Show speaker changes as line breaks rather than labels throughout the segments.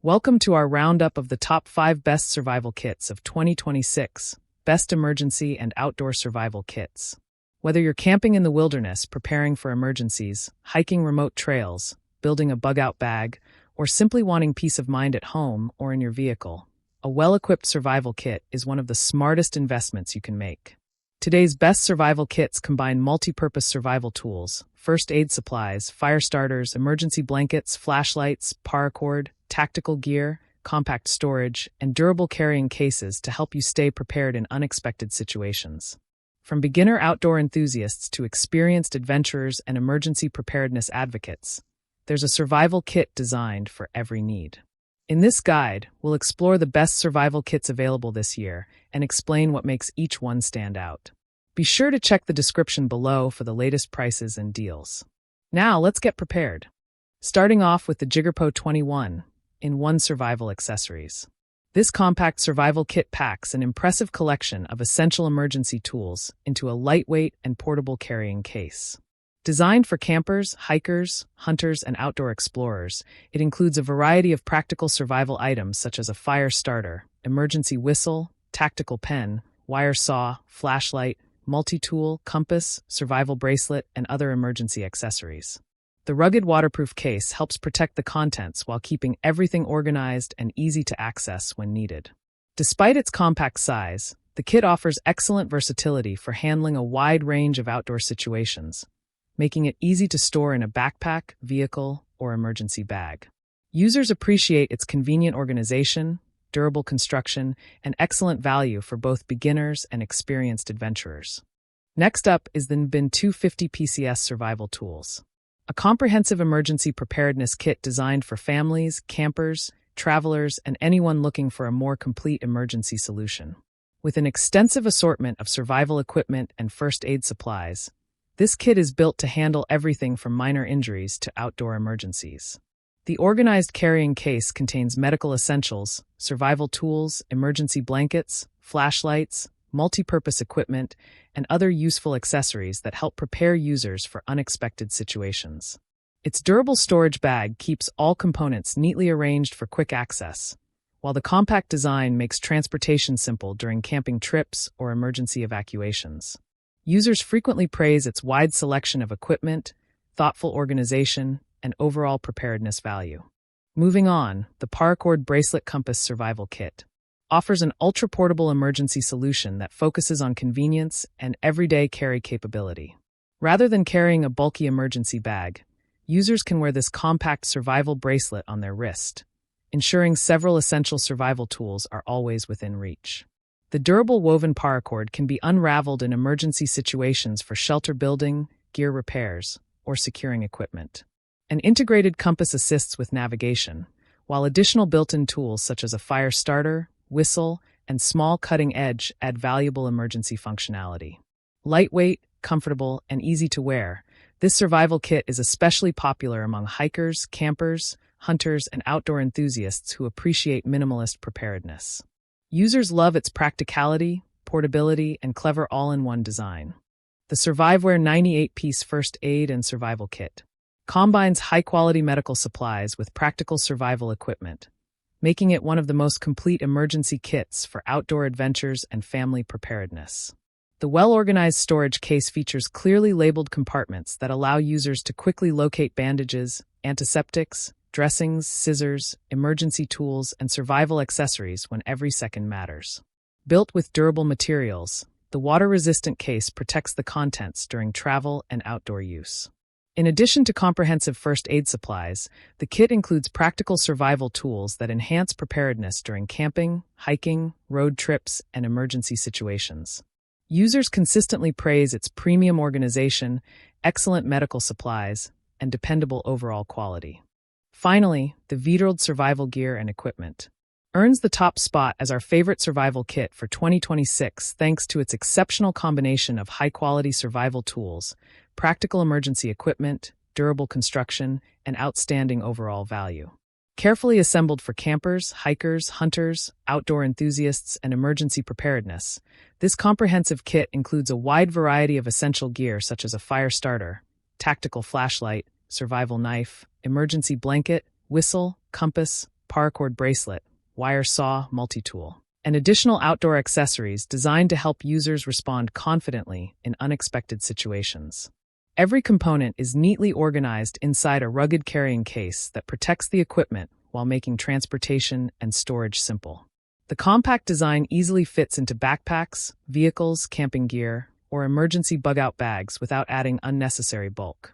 Welcome to our roundup of the top 5 best survival kits of 2026, best emergency and outdoor survival kits. Whether you're camping in the wilderness, preparing for emergencies, hiking remote trails, building a bug-out bag, or simply wanting peace of mind at home or in your vehicle, a well-equipped survival kit is one of the smartest investments you can make. Today's best survival kits combine multi-purpose survival tools, first aid supplies, fire starters, emergency blankets, flashlights, paracord, tactical gear, compact storage, and durable carrying cases to help you stay prepared in unexpected situations. From beginner outdoor enthusiasts to experienced adventurers and emergency preparedness advocates, there's a survival kit designed for every need. In this guide, we'll explore the best survival kits available this year and explain what makes each one stand out. Be sure to check the description below for the latest prices and deals. Now, let's get prepared. Starting off with the Jigerpo 21-in-1 Survival Accessories. This compact survival kit packs an impressive collection of essential emergency tools into a lightweight and portable carrying case. Designed for campers, hikers, hunters, and outdoor explorers, it includes a variety of practical survival items such as a fire starter, emergency whistle, tactical pen, wire saw, flashlight, multi-tool, compass, survival bracelet, and other emergency accessories. The rugged waterproof case helps protect the contents while keeping everything organized and easy to access when needed. Despite its compact size, the kit offers excellent versatility for handling a wide range of outdoor situations, making it easy to store in a backpack, vehicle, or emergency bag. Users appreciate its convenient organization, durable construction, and excellent value for both beginners and experienced adventurers. Next up is the NBIN 250 PCS Survival Tools, a comprehensive emergency preparedness kit designed for families, campers, travelers, and anyone looking for a more complete emergency solution. With an extensive assortment of survival equipment and first aid supplies, this kit is built to handle everything from minor injuries to outdoor emergencies. The organized carrying case contains medical essentials, survival tools, emergency blankets, flashlights, multi-purpose equipment, and other useful accessories that help prepare users for unexpected situations. Its durable storage bag keeps all components neatly arranged for quick access, while the compact design makes transportation simple during camping trips or emergency evacuations. Users frequently praise its wide selection of equipment, thoughtful organization, and overall preparedness value. Moving on, the Paracord Bracelet Compass Survival Kit offers an ultra-portable emergency solution that focuses on convenience and everyday carry capability. Rather than carrying a bulky emergency bag, users can wear this compact survival bracelet on their wrist, ensuring several essential survival tools are always within reach. The durable woven paracord can be unraveled in emergency situations for shelter building, gear repairs, or securing equipment. An integrated compass assists with navigation, while additional built-in tools such as a fire starter, whistle, and small cutting edge add valuable emergency functionality. Lightweight, comfortable, and easy to wear, this survival kit is especially popular among hikers, campers, hunters, and outdoor enthusiasts who appreciate minimalist preparedness. Users love its practicality, portability, and clever all-in-one design. The SurviveWare 98-piece First Aid and Survival Kit combines high-quality medical supplies with practical survival equipment, making it one of the most complete emergency kits for outdoor adventures and family preparedness. The well-organized storage case features clearly labeled compartments that allow users to quickly locate bandages, antiseptics, dressings, scissors, emergency tools, and survival accessories when every second matters. Built with durable materials, the water-resistant case protects the contents during travel and outdoor use. In addition to comprehensive first aid supplies, the kit includes practical survival tools that enhance preparedness during camping, hiking, road trips, and emergency situations. Users consistently praise its premium organization, excellent medical supplies, and dependable overall quality. Finally, the Veterald Survival Gear and Equipment earns the top spot as our favorite survival kit for 2026 thanks to its exceptional combination of high-quality survival tools, practical emergency equipment, durable construction, and outstanding overall value. Carefully assembled for campers, hikers, hunters, outdoor enthusiasts, and emergency preparedness, this comprehensive kit includes a wide variety of essential gear such as a fire starter, tactical flashlight, survival knife, emergency blanket, whistle, compass, paracord bracelet, wire saw, multi-tool, and additional outdoor accessories designed to help users respond confidently in unexpected situations. Every component is neatly organized inside a rugged carrying case that protects the equipment while making transportation and storage simple. The compact design easily fits into backpacks, vehicles, camping gear, or emergency bug-out bags without adding unnecessary bulk.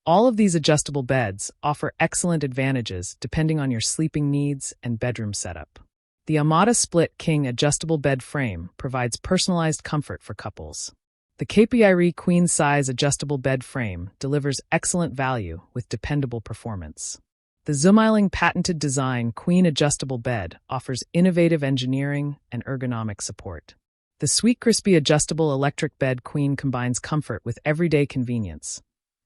All of these adjustable beds offer excellent advantages depending on your sleeping needs and bedroom setup. The Amada Split King adjustable bed frame provides personalized comfort for couples. The KPIRE Queen Size adjustable bed frame delivers excellent value with dependable performance. The Zumeiling patented design Queen adjustable bed offers innovative engineering and ergonomic support. The Sweet Crispy adjustable electric bed Queen combines comfort with everyday convenience,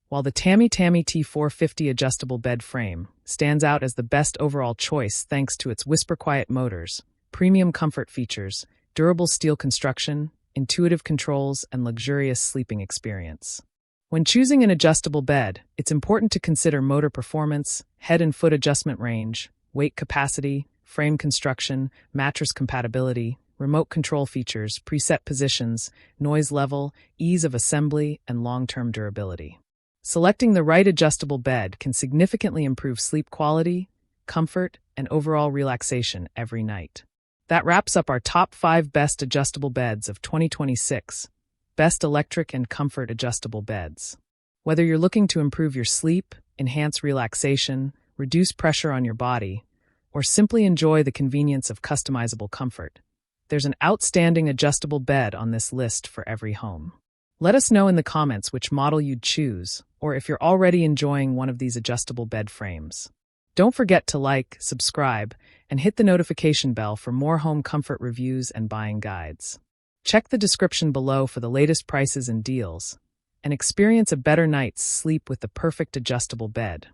while the Tammy T450 adjustable bed frame stands out as the best overall choice thanks to its whisper-quiet motors, premium comfort features, durable steel construction, intuitive controls, and luxurious sleeping experience. When choosing an adjustable bed, it's important to consider motor performance, head and foot adjustment range, weight capacity, frame construction, mattress compatibility, remote control features, preset positions, noise level, ease of assembly, and long-term durability. Selecting the right adjustable bed can significantly improve sleep quality, comfort, and overall relaxation every night. That wraps up our top 5 best adjustable beds of 2026. Best electric and comfort adjustable beds. Whether you're looking to improve your sleep, enhance relaxation, reduce pressure on your body, or simply enjoy the convenience of customizable comfort, there's an outstanding adjustable bed on this list for every home. Let us know in the comments which model you'd choose, or if you're already enjoying one of these adjustable bed frames. Don't forget to like, subscribe, and hit the notification bell for more home comfort reviews and buying guides. Check the description below for the latest prices and deals, and experience a better night's sleep with the perfect adjustable bed.